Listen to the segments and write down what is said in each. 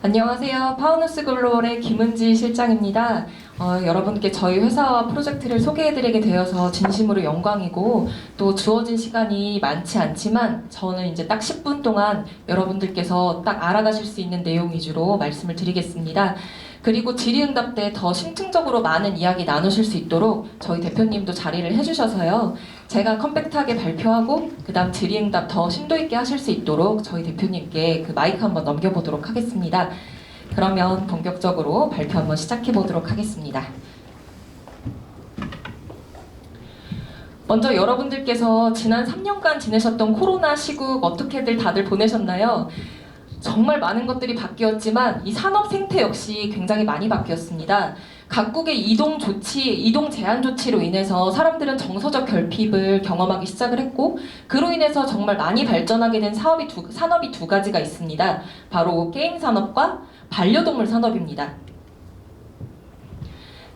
안녕하세요. 파우누스 글로벌의 김은지 실장입니다. 여러분께 저희 회사와 프로젝트를 소개해드리게 되어서 진심으로 영광이고, 또 주어진 시간이 많지 않지만 저는 이제 딱 10분 동안 여러분들께서 딱 알아가실 수 있는 내용 위주로 말씀을 드리겠습니다. 그리고 질의응답 때 더 심층적으로 많은 이야기 나누실 수 있도록 저희 대표님도 자리를 해주셔서요. 제가 컴팩트하게 발표하고 그 다음 질의응답 더 심도 있게 하실 수 있도록 저희 대표님께 그 마이크 한번 넘겨보도록 하겠습니다. 그러면 본격적으로 발표 한번 시작해 보도록 하겠습니다. 먼저 여러분들께서 지난 3년간 지내셨던 코로나 시국 어떻게들 다들 보내셨나요? 정말 많은 것들이 바뀌었지만 이 산업 생태 역시 굉장히 많이 바뀌었습니다. 각국의 이동 제한 조치로 인해서 사람들은 정서적 결핍을 경험하기 시작을 했고, 그로 인해서 정말 많이 발전하게 된 산업이 두 가지가 있습니다. 바로 게임 산업과 반려동물 산업입니다.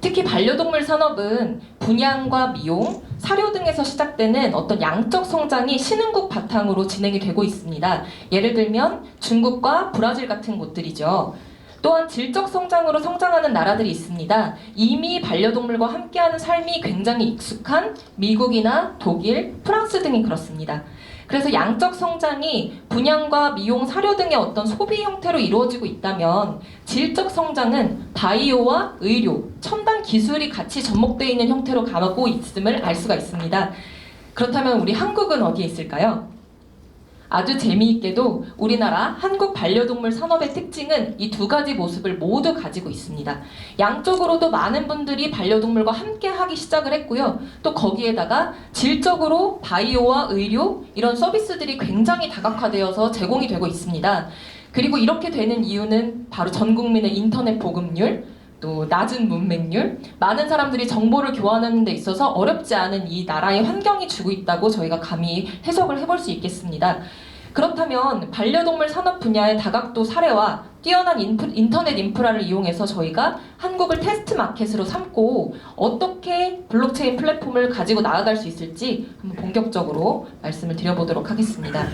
특히 반려동물 산업은 분양과 미용, 사료 등에서 시작되는 어떤 양적 성장이 신흥국 바탕으로 진행이 되고 있습니다. 예를 들면 중국과 브라질 같은 곳들이죠. 또한 질적 성장으로 성장하는 나라들이 있습니다. 이미 반려동물과 함께하는 삶이 굉장히 익숙한 미국이나 독일, 프랑스 등이 그렇습니다. 그래서 양적 성장이 분양과 미용, 사료 등의 어떤 소비 형태로 이루어지고 있다면, 질적 성장은 바이오와 의료, 첨단 기술이 같이 접목되어 있는 형태로 가고 있음을 알 수가 있습니다. 그렇다면 우리 한국은 어디에 있을까요? 아주 재미있게도 우리나라 한국 반려동물 산업의 특징은 이 두 가지 모습을 모두 가지고 있습니다. 양적으로도 많은 분들이 반려동물과 함께 하기 시작을 했고요. 또 거기에다가 질적으로 바이오와 의료 이런 서비스들이 굉장히 다각화되어서 제공이 되고 있습니다. 그리고 이렇게 되는 이유는 바로 전 국민의 인터넷 보급률, 또 낮은 문맹률, 많은 사람들이 정보를 교환하는 데 있어서 어렵지 않은 이 나라의 환경이 주고 있다고 저희가 감히 해석을 해볼 수 있겠습니다. 그렇다면 반려동물 산업 분야의 다각도 사례와 뛰어난 인터넷 인프라를 이용해서 저희가 한국을 테스트 마켓으로 삼고 어떻게 블록체인 플랫폼을 가지고 나아갈 수 있을지 한번 본격적으로 말씀을 드려보도록 하겠습니다.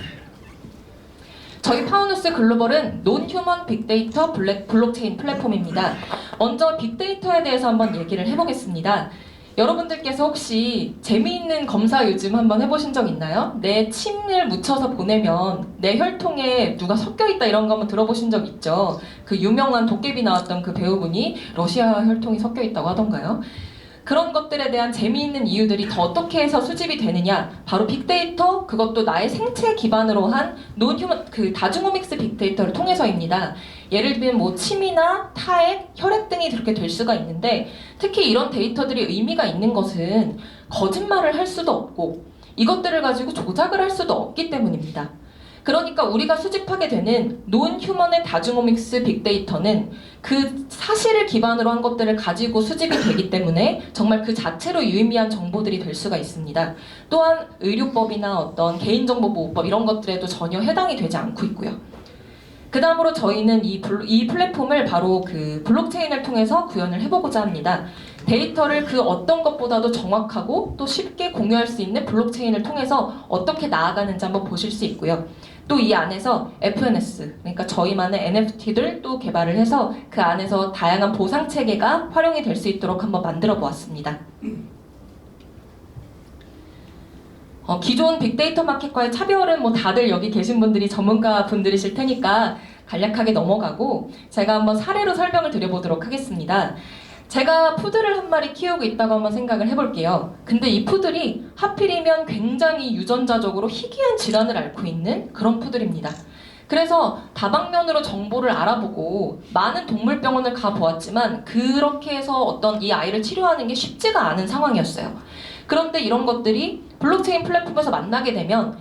저희 파우누스 글로벌은 논휴먼 빅데이터 블록체인 플랫폼입니다. 먼저 빅데이터에 대해서 한번 얘기를 해보겠습니다. 여러분들께서 혹시 재미있는 검사 요즘 한번 해보신 적 있나요? 내 침을 묻혀서 보내면 내 혈통에 누가 섞여있다 이런 거 한번 들어보신 적 있죠? 그 유명한 도깨비 나왔던 그 배우분이 러시아 혈통이 섞여있다고 하던가요? 그런 것들에 대한 재미있는 이유들이 더 어떻게 해서 수집이 되느냐, 바로 빅데이터, 그것도 나의 생체 기반으로 한 다중오믹스 빅데이터를 통해서입니다. 예를 들면 뭐 침이나 타액, 혈액 등이 그렇게 될 수가 있는데, 특히 이런 데이터들이 의미가 있는 것은 거짓말을 할 수도 없고 이것들을 가지고 조작을 할 수도 없기 때문입니다. 그러니까 우리가 수집하게 되는 논휴먼의 다중오믹스 빅데이터는 그 사실을 기반으로 한 것들을 가지고 수집이 되기 때문에 정말 그 자체로 유의미한 정보들이 될 수가 있습니다. 또한 의료법이나 어떤 개인정보보호법 이런 것들에도 전혀 해당이 되지 않고 있고요. 그 다음으로 저희는 이 플랫폼을 바로 그 블록체인을 통해서 구현을 해보고자 합니다. 데이터를 그 어떤 것보다도 정확하고 또 쉽게 공유할 수 있는 블록체인을 통해서 어떻게 나아가는지 한번 보실 수 있고요. 또 이 안에서 FNS, 그러니까 저희만의 NFT들 또 개발을 해서 그 안에서 다양한 보상 체계가 활용이 될 수 있도록 한번 만들어 보았습니다. 기존 빅데이터 마켓과의 차별은 뭐 다들 여기 계신 분들이 전문가 분들이실 테니까 간략하게 넘어가고 제가 한번 사례로 설명을 드려보도록 하겠습니다. 제가 푸들을 한 마리 키우고 있다고 한번 생각을 해볼게요. 근데 이 푸들이 하필이면 굉장히 유전자적으로 희귀한 질환을 앓고 있는 그런 푸들입니다. 그래서 다방면으로 정보를 알아보고 많은 동물병원을 가보았지만 그렇게 해서 어떤 이 아이를 치료하는 게 쉽지가 않은 상황이었어요. 그런데 이런 것들이 블록체인 플랫폼에서 만나게 되면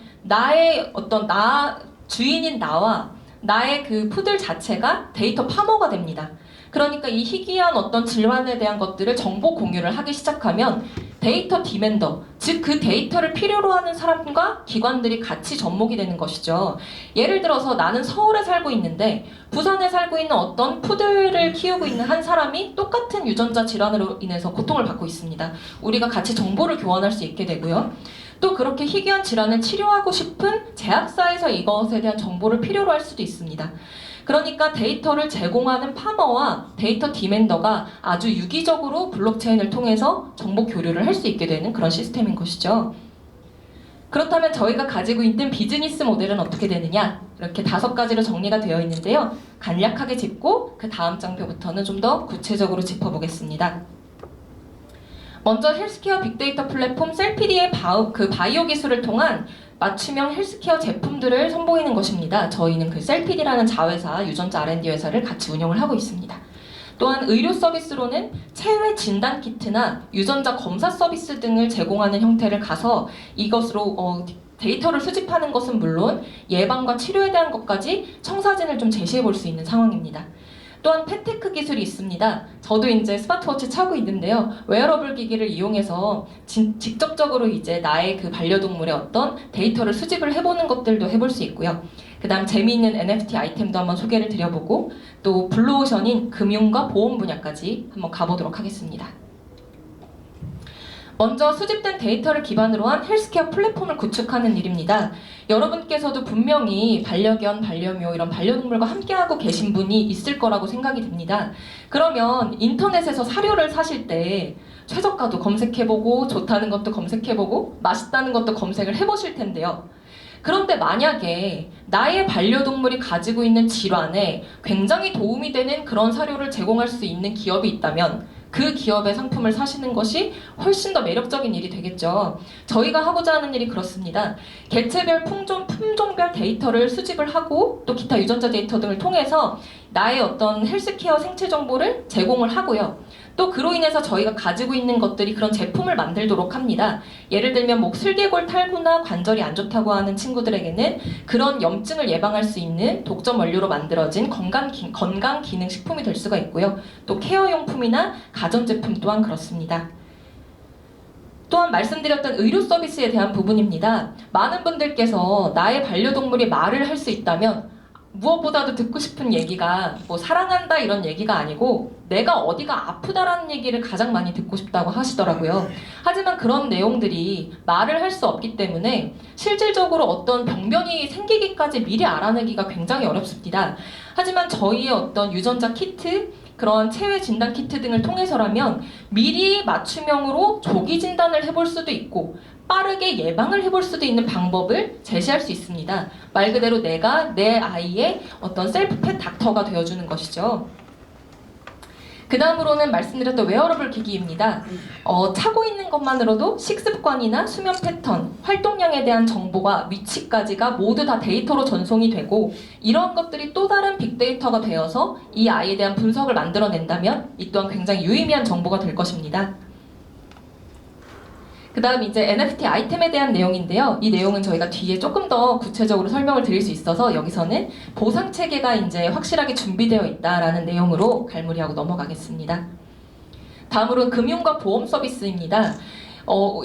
주인인 나와 나의 그 푸들 자체가 데이터 파머가 됩니다. 그러니까 이 희귀한 어떤 질환에 대한 것들을 정보 공유를 하기 시작하면 데이터 디맨더, 즉 그 데이터를 필요로 하는 사람과 기관들이 같이 접목이 되는 것이죠. 예를 들어서 나는 서울에 살고 있는데 부산에 살고 있는 어떤 푸들을 키우고 있는 한 사람이 똑같은 유전자 질환으로 인해서 고통을 받고 있습니다. 우리가 같이 정보를 교환할 수 있게 되고요. 또 그렇게 희귀한 질환을 치료하고 싶은 제약사에서 이것에 대한 정보를 필요로 할 수도 있습니다. 그러니까 데이터를 제공하는 파머와 데이터 디맨더가 아주 유기적으로 블록체인을 통해서 정보 교류를 할 수 있게 되는 그런 시스템인 것이죠. 그렇다면 저희가 가지고 있는 비즈니스 모델은 어떻게 되느냐? 이렇게 5가지로 정리가 되어 있는데요. 간략하게 짚고 그 다음 장표부터는 좀 더 구체적으로 짚어보겠습니다. 먼저 헬스케어 빅데이터 플랫폼 셀피디의 바이오 기술을 통한 맞춤형 헬스케어 제품들을 선보이는 것입니다. 저희는 그 셀피디라는 자회사, 유전자 R&D 회사를 같이 운영을 하고 있습니다. 또한 의료 서비스로는 체외 진단 키트나 유전자 검사 서비스 등을 제공하는 형태를 가서 이것으로 데이터를 수집하는 것은 물론 예방과 치료에 대한 것까지 청사진을 좀 제시해 볼 수 있는 상황입니다. 또한 펫테크 기술이 있습니다. 저도 이제 스마트워치 차고 있는데요. 웨어러블 기기를 이용해서 직접적으로 이제 나의 그 반려동물의 어떤 데이터를 수집을 해보는 것들도 해볼 수 있고요. 그 다음 재미있는 NFT 아이템도 한번 소개를 드려보고 또 블루오션인 금융과 보험 분야까지 한번 가보도록 하겠습니다. 먼저 수집된 데이터를 기반으로 한 헬스케어 플랫폼을 구축하는 일입니다. 여러분께서도 분명히 반려견, 반려묘 이런 반려동물과 함께하고 계신 분이 있을 거라고 생각이 듭니다. 그러면 인터넷에서 사료를 사실 때 최저가도 검색해보고 좋다는 것도 검색해보고 맛있다는 것도 검색을 해보실 텐데요. 그런데 만약에 나의 반려동물이 가지고 있는 질환에 굉장히 도움이 되는 그런 사료를 제공할 수 있는 기업이 있다면 그 기업의 상품을 사시는 것이 훨씬 더 매력적인 일이 되겠죠. 저희가 하고자 하는 일이 그렇습니다. 개체별, 품종별 데이터를 수집을 하고 또 기타 유전자 데이터 등을 통해서 나의 어떤 헬스케어 생체 정보를 제공을 하고요. 또 그로 인해서 저희가 가지고 있는 것들이 그런 제품을 만들도록 합니다. 예를 들면 슬개골 탈구나 관절이 안 좋다고 하는 친구들에게는 그런 염증을 예방할 수 있는 독점 원료로 만들어진 건강 기능 식품이 될 수가 있고요. 또 케어용품이나 가전제품 또한 그렇습니다. 또한 말씀드렸던 의료 서비스에 대한 부분입니다. 많은 분들께서 나의 반려동물이 말을 할 수 있다면 무엇보다도 듣고 싶은 얘기가 사랑한다 이런 얘기가 아니고 내가 어디가 아프다라는 얘기를 가장 많이 듣고 싶다고 하시더라고요. 하지만 그런 내용들이 말을 할 수 없기 때문에 실질적으로 어떤 병변이 생기기까지 미리 알아내기가 굉장히 어렵습니다. 하지만 저희의 어떤 유전자 키트, 그런 체외 진단 키트 등을 통해서라면 미리 맞춤형으로 조기 진단을 해볼 수도 있고 빠르게 예방을 해볼 수도 있는 방법을 제시할 수 있습니다. 말 그대로 내가 내 아이의 어떤 셀프펫 닥터가 되어주는 것이죠. 그 다음으로는 말씀드렸던 웨어러블 기기입니다. 차고 있는 것만으로도 식습관이나 수면 패턴, 활동량에 대한 정보가 위치까지가 모두 다 데이터로 전송이 되고 이런 것들이 또 다른 빅데이터가 되어서 이 아이에 대한 분석을 만들어낸다면 이 또한 굉장히 유의미한 정보가 될 것입니다. 그 다음 이제 NFT 아이템에 대한 내용인데요. 이 내용은 저희가 뒤에 조금 더 구체적으로 설명을 드릴 수 있어서 여기서는 보상 체계가 이제 확실하게 준비되어 있다라는 내용으로 갈무리하고 넘어가겠습니다. 다음으로는 금융과 보험 서비스입니다.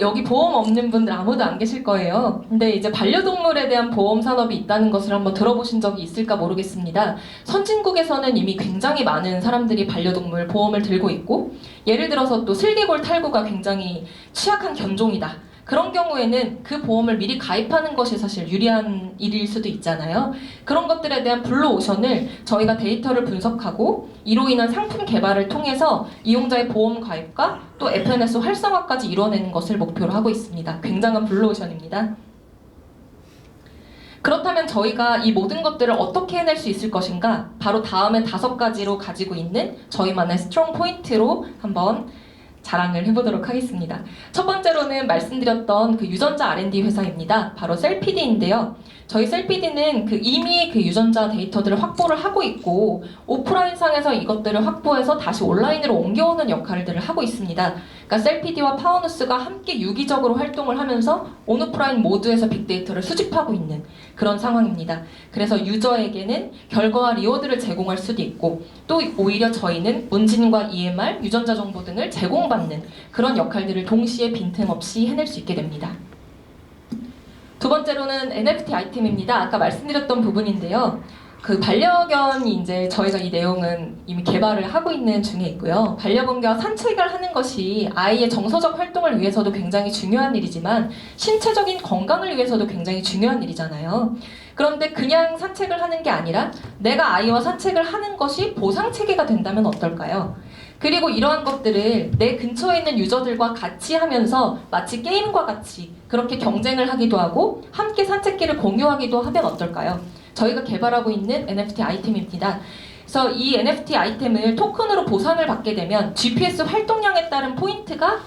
여기 보험 없는 분들 아무도 안 계실 거예요. 근데 이제 반려동물에 대한 보험 산업이 있다는 것을 한번 들어보신 적이 있을까 모르겠습니다. 선진국에서는 이미 굉장히 많은 사람들이 반려동물 보험을 들고 있고 예를 들어서 또 슬개골 탈구가 굉장히 취약한 견종이다. 그런 경우에는 그 보험을 미리 가입하는 것이 사실 유리한 일일 수도 있잖아요. 그런 것들에 대한 블루오션을 저희가 데이터를 분석하고 이로 인한 상품 개발을 통해서 이용자의 보험 가입과 또 SNS 활성화까지 이뤄내는 것을 목표로 하고 있습니다. 굉장한 블루오션입니다. 그렇다면 저희가 이 모든 것들을 어떻게 해낼 수 있을 것인가? 바로 다음에 5가지로 가지고 있는 저희만의 스트롱 포인트로 한번 자랑을 해보도록 하겠습니다. 첫 번째로는 말씀드렸던 그 유전자 R&D 회사입니다. 바로 셀피디인데요. 저희 셀피디는 이미 그 유전자 데이터들을 확보를 하고 있고 오프라인 상에서 이것들을 확보해서 다시 온라인으로 옮겨오는 역할들을 하고 있습니다. 그러니까 셀피디와 파워누스가 함께 유기적으로 활동을 하면서 온오프라인 모두에서 빅데이터를 수집하고 있는 그런 상황입니다. 그래서 유저에게는 결과와 리워드를 제공할 수도 있고 또 오히려 저희는 문진과 EMR, 유전자 정보 등을 제공받는 그런 역할들을 동시에 빈틈없이 해낼 수 있게 됩니다. 두 번째로는 NFT 아이템입니다. 아까 말씀드렸던 부분인데요. 그 반려견이 이제 저희가 이 내용은 이미 개발을 하고 있는 중에 있고요. 반려견과 산책을 하는 것이 아이의 정서적 활동을 위해서도 굉장히 중요한 일이지만 신체적인 건강을 위해서도 굉장히 중요한 일이잖아요. 그런데 그냥 산책을 하는 게 아니라 내가 아이와 산책을 하는 것이 보상체계가 된다면 어떨까요? 그리고 이러한 것들을 내 근처에 있는 유저들과 같이 하면서 마치 게임과 같이 그렇게 경쟁을 하기도 하고 함께 산책길을 공유하기도 하면 어떨까요? 저희가 개발하고 있는 NFT 아이템입니다. 그래서 이 NFT 아이템을 토큰으로 보상을 받게 되면 GPS 활동량에 따른 포인트가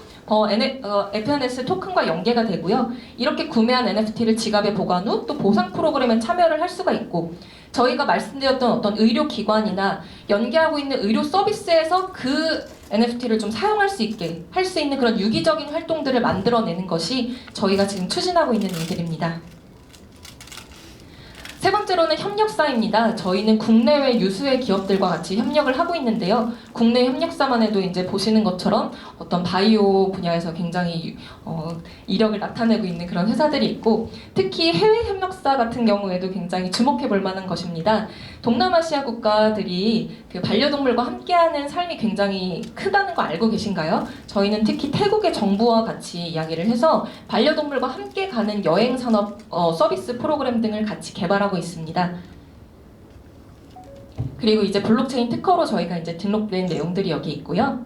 FNS 토큰과 연계가 되고요. 이렇게 구매한 NFT를 지갑에 보관 후 또 보상 프로그램에 참여를 할 수가 있고, 저희가 말씀드렸던 어떤 의료기관이나 연계하고 있는 의료 서비스에서 그 NFT를 좀 사용할 수 있게 할 수 있는 그런 유기적인 활동들을 만들어내는 것이 저희가 지금 추진하고 있는 일들입니다. 세 번째로는 협력사입니다. 저희는 국내외 유수의 기업들과 같이 협력을 하고 있는데요. 국내 협력사만 해도 이제 보시는 것처럼 어떤 바이오 분야에서 굉장히 이력을 나타내고 있는 그런 회사들이 있고, 특히 해외 협력사 같은 경우에도 굉장히 주목해 볼 만한 것입니다. 동남아시아 국가들이 그 반려동물과 함께하는 삶이 굉장히 크다는 거 알고 계신가요? 저희는 특히 태국의 정부와 같이 이야기를 해서 반려동물과 함께 가는 여행 산업 서비스 프로그램 등을 같이 개발하고 있습니다. 그리고 이제 블록체인 특허로 저희가 이제 등록된 내용들이 여기 있고요.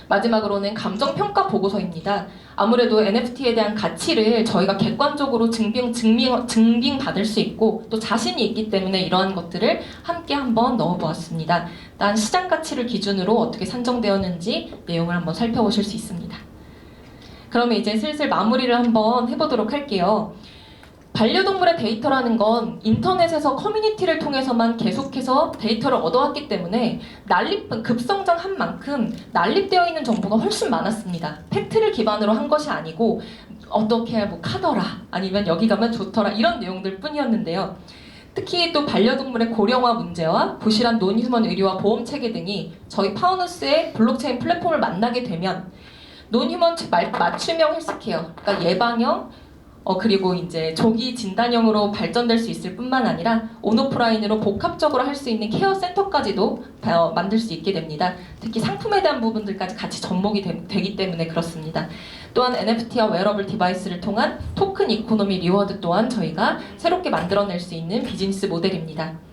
마지막으로는 감정평가 보고서입니다. 아무래도 NFT에 대한 가치를 저희가 객관적으로 증빙받을 수 있고 또 자신이 있기 때문에 이러한 것들을 함께 한번 넣어보았습니다. 일단 시장 가치를 기준으로 어떻게 산정되었는지 내용을 한번 살펴보실 수 있습니다. 그러면 이제 슬슬 마무리를 한번 해보도록 할게요. 반려동물의 데이터라는 건 인터넷에서 커뮤니티를 통해서만 계속해서 데이터를 얻어왔기 때문에 급성장한 만큼 난립되어 있는 정보가 훨씬 많았습니다. 팩트를 기반으로 한 것이 아니고 어떻게 뭐 카더라 아니면 여기 가면 좋더라 이런 내용들 뿐이었는데요. 특히 또 반려동물의 고령화 문제와 부실한 논휴먼 의료와 보험 체계 등이 저희 파우누스의 블록체인 플랫폼을 만나게 되면 논휴먼 맞춤형 헬스케어, 그러니까 예방형 그리고 이제 조기 진단형으로 발전될 수 있을 뿐만 아니라 온오프라인으로 복합적으로 할 수 있는 케어 센터까지도 만들 수 있게 됩니다. 특히 상품에 대한 부분들까지 같이 접목이 되기 때문에 그렇습니다. 또한 NFT와 웨어러블 디바이스를 통한 토큰 이코노미 리워드 또한 저희가 새롭게 만들어낼 수 있는 비즈니스 모델입니다.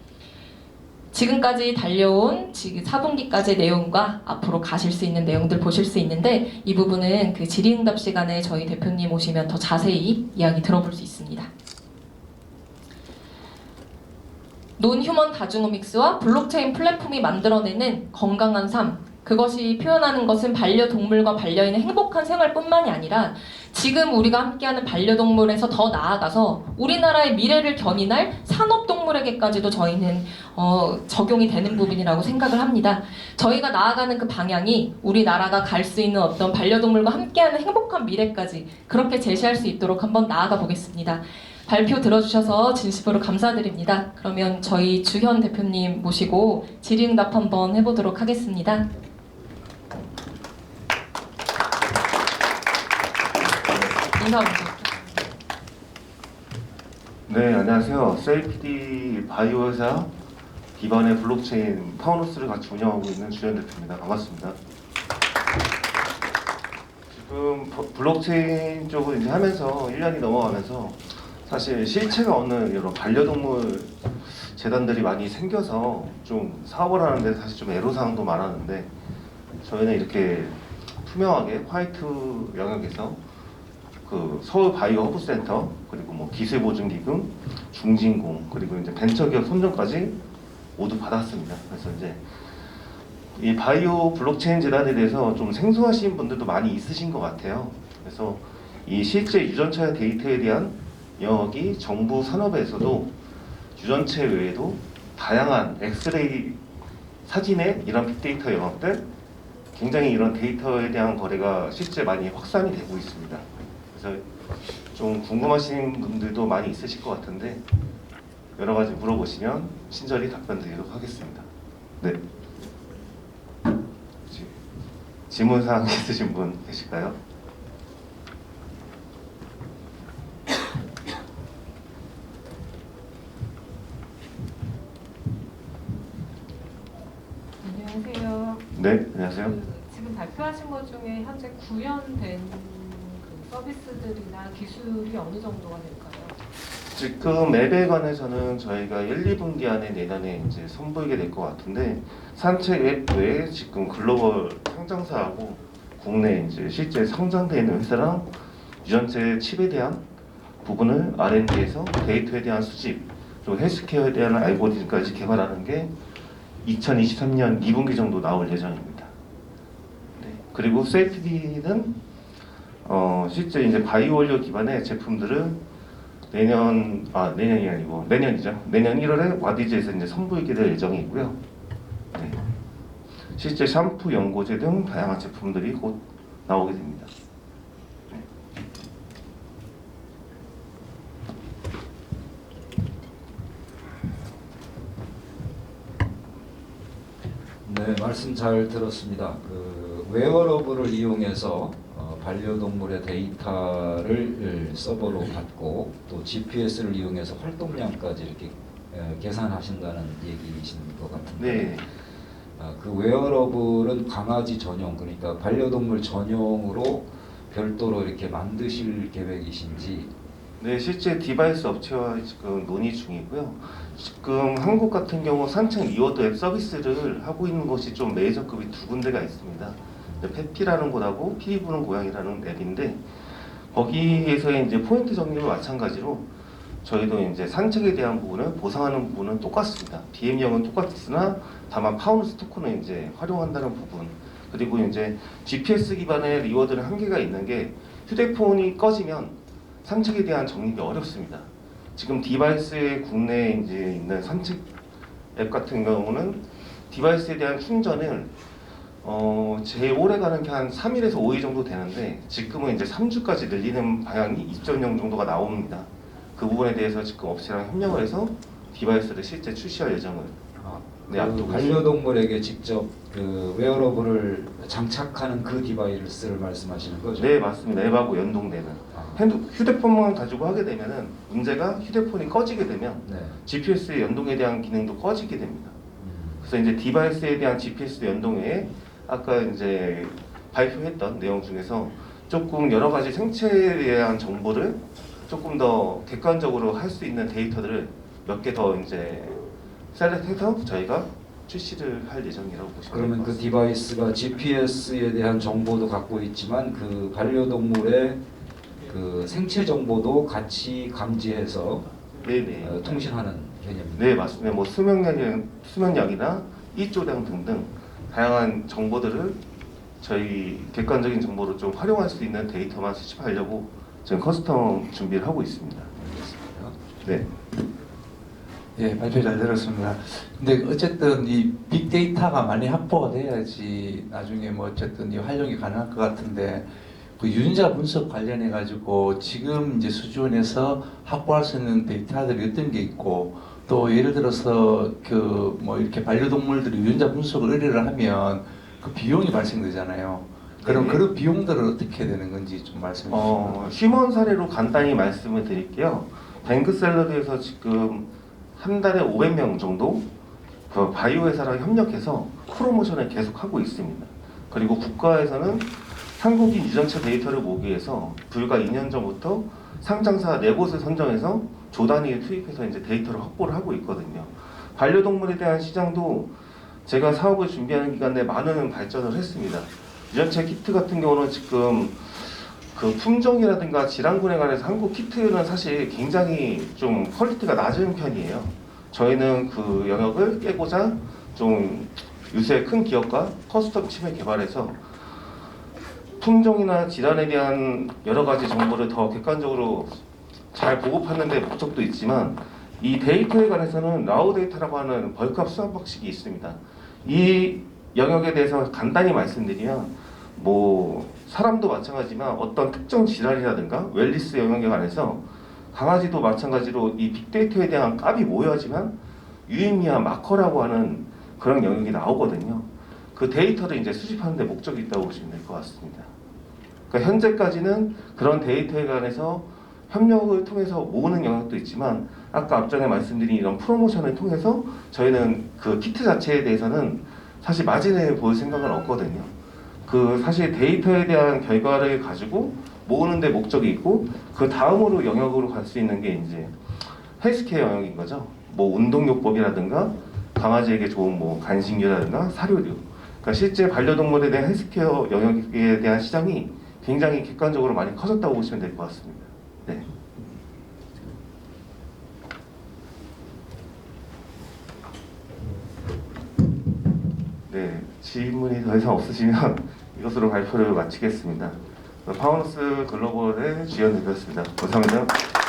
지금까지 달려온 4분기까지의 내용과 앞으로 가실 수 있는 내용들 보실 수 있는데, 이 부분은 그 질의응답 시간에 저희 대표님 오시면 더 자세히 이야기 들어볼 수 있습니다. 논휴먼 다중오믹스와 블록체인 플랫폼이 만들어내는 건강한 삶, 그것이 표현하는 것은 반려동물과 반려인의 행복한 생활뿐만이 아니라 지금 우리가 함께하는 반려동물에서 더 나아가서 우리나라의 미래를 견인할 산업동물에게까지도 저희는 적용이 되는 부분이라고 생각을 합니다. 저희가 나아가는 그 방향이 우리나라가 갈 수 있는 어떤 반려동물과 함께하는 행복한 미래까지 그렇게 제시할 수 있도록 한번 나아가 보겠습니다. 발표 들어주셔서 진심으로 감사드립니다. 그러면 저희 주현 대표님 모시고 질의응답 한번 해보도록 하겠습니다. 인사 먼저. 네, 안녕하세요. 세이프티 바이오 회사 기반의 블록체인 파우누스를 같이 운영하고 있는 주현 대표입니다. 반갑습니다. 지금 블록체인 쪽을 이제 하면서 1년이 넘어가면서 사실 실체가 없는 이런 반려동물 재단들이 많이 생겨서 좀 사업을 하는데 사실 좀 애로사항도 많았는데, 저희는 이렇게 투명하게 화이트 영역에서 그 서울 바이오 허브센터, 그리고 뭐 기술보증기금, 중진공, 그리고 이제 벤처기업 선정까지 모두 받았습니다. 그래서 이제 이 바이오 블록체인 재단에 대해서 좀 생소하신 분들도 많이 있으신 것 같아요. 그래서 이 실제 유전차 데이터에 대한 영역이 정부 산업에서도 유전체 외에도 다양한 엑스레이 사진의 이런 빅데이터 영역들, 굉장히 이런 데이터에 대한 거래가 실제 많이 확산이 되고 있습니다. 그래서 좀 궁금하신 분들도 많이 있으실 것 같은데 여러 가지 물어보시면 친절히 답변 드리도록 하겠습니다. 네. 질문사항 있으신 분 계실까요? 네, 안녕하세요. 지금 발표하신 것 중에 현재 구현된 그 서비스들이나 기술이 어느 정도가 될까요? 지금 앱에 관해서는 저희가 1, 2분기 안에 내년에 이제 선보이게 될 것 같은데 산책 앱 외에 지금 글로벌 상장사하고 국내 이제 실제 성장돼 있는 회사랑 유전체 칩에 대한 부분을 R&D에서 데이터에 대한 수집 그리고 헬스케어에 대한 알고리즘까지 개발하는 게 2023년 2분기 정도 나올 예정입니다. 네. 그리고 CFD는 실제 이제 바이오 원료 기반의 제품들을 내년이 아니고 내년이죠. 내년 1월에 와디즈에서 이제 선보이게 될 예정이고요. 네. 실제 샴푸, 연고제 등 다양한 제품들이 곧 나오게 됩니다. 네, 말씀 잘 들었습니다. 그 웨어러블을 이용해서 반려동물의 데이터를 서버로 받고 또 GPS를 이용해서 활동량까지 이렇게 계산하신다는 얘기이신 것 같은데, 네. 그 웨어러블은 강아지 전용, 그러니까 반려동물 전용으로 별도로 이렇게 만드실 계획이신지? 네, 실제 디바이스 업체와 지금 논의 중이고요. 지금 한국 같은 경우 산책 리워드 앱 서비스를 하고 있는 곳이 좀 메이저급이 두 군데가 있습니다. 페피라는 곳하고 피리 부는 고양이라는 앱인데 거기에서 이제 포인트 적립은 마찬가지로 저희도 이제 산책에 대한 부분을 보상하는 부분은 똑같습니다. BM형은 똑같으나 다만 파운드 토큰을 이제 활용한다는 부분, 그리고 이제 GPS 기반의 리워드는 한계가 있는 게 휴대폰이 꺼지면 산책에 대한 적립이 어렵습니다. 지금 디바이스에 국내에 이제 있는 산책 앱 같은 경우는 디바이스에 대한 충전을 제일 오래 가는 게 한 3일에서 5일 정도 되는데 지금은 이제 3주까지 늘리는 방향이 2.0 정도가 나옵니다. 그 부분에 대해서 지금 업체랑 협력을 해서 디바이스를 실제 출시할 예정을 그 앞두고 반려동물에게 직접 그 웨어러블을 장착하는 그 디바이스를 말씀하시는 거죠? 네, 맞습니다. 앱하고 연동되는 휴대폰만 가지고 하게 되면은 문제가 휴대폰이 꺼지게 되면 네. GPS의 연동에 대한 기능도 꺼지게 됩니다. 그래서 이제 디바이스에 대한 GPS 연동 외에 아까 이제 발표했던 내용 중에서 조금 여러 가지 생체에 대한 정보를 조금 더 객관적으로 할 수 있는 데이터들을 몇 개 더 이제 셀렉트해서 저희가 출시를 할 예정이라고 보시면 그러면 될것 그 같습니다. 디바이스가 GPS에 대한 정보도 갖고 있지만 그 반려동물의 그 생체 정보도 같이 감지해서 네네. 통신하는 개념입니다. 네, 맞습니다. 뭐 수면량이나 이조량 등등 다양한 정보들을 저희 객관적인 정보를 좀 활용할 수 있는 데이터만 수집하려고 지금 커스텀 준비를 하고 있습니다. 네. 예, 발표 잘 들었습니다. 근데 어쨌든 이 빅데이터가 많이 확보가 돼야지 나중에 뭐 어쨌든 이 활용이 가능할 것 같은데 그 유전자 분석 관련해 가지고 지금 이제 수준에서 확보할 수 있는 데이터들이 어떤 게 있고 또 예를 들어서 그 뭐 이렇게 반려동물들이 유전자 분석을 의뢰를 하면 그 비용이 발생되잖아요. 그럼 네. 그런 비용들은 어떻게 되는 건지 좀 말씀해 주시면. 휴먼 사례로 간단히 말씀을 드릴게요. 뱅크샐러드에서 지금 한 달에 500명 정도 그 바이오 회사랑 협력해서 프로모션을 계속 하고 있습니다. 그리고 국가에서는 한국인 유전체 데이터를 모으기 위해서 불과 2년 전부터 상장사 4곳을 선정해서 조 단위에 투입해서 이제 데이터를 확보를 하고 있거든요. 반려동물에 대한 시장도 제가 사업을 준비하는 기간 내에 많은 발전을 했습니다. 유전체 키트 같은 경우는 지금 그 품종이라든가 질환군에 관해서 한국 키트는 사실 굉장히 좀 퀄리티가 낮은 편이에요. 저희는 그 영역을 깨고자 좀 요새 큰 기업과 커스텀 칩을 개발해서 품종이나 질환에 대한 여러 가지 정보를 더 객관적으로 잘 보급하는 데 목적도 있지만 이 데이터에 관해서는 라우 데이터라고 하는 벌크업 수학 방식이 있습니다. 이 영역에 대해서 간단히 말씀드리면 뭐 사람도 마찬가지지만 어떤 특정 질환이라든가 웰리스 영역에 관해서 강아지도 마찬가지로 이 빅데이터에 대한 값이 모여야지만 유의미한 마커라고 하는 그런 영역이 나오거든요. 그 데이터를 이제 수집하는 데 목적이 있다고 보시면 될 것 같습니다. 그러니까 현재까지는 그런 데이터에 관해서 협력을 통해서 모으는 영역도 있지만 아까 앞전에 말씀드린 이런 프로모션을 통해서 저희는 그 키트 자체에 대해서는 사실 마진을 볼 생각은 없거든요. 그 사실 데이터에 대한 결과를 가지고 모으는데 목적이 있고 그 다음으로 영역으로 갈 수 있는 게 이제 헬스케어 영역인 거죠. 뭐 운동요법이라든가 강아지에게 좋은 뭐 간식류라든가 사료류. 그러니까 실제 반려동물에 대한 헬스케어 영역에 대한 시장이 굉장히 객관적으로 많이 커졌다고 보시면 될 것 같습니다. 네. 네, 질문이 더 이상 없으시면 이것으로 발표를 마치겠습니다. 파우너스 글로벌의 주연 대표였습니다. 감사합니다.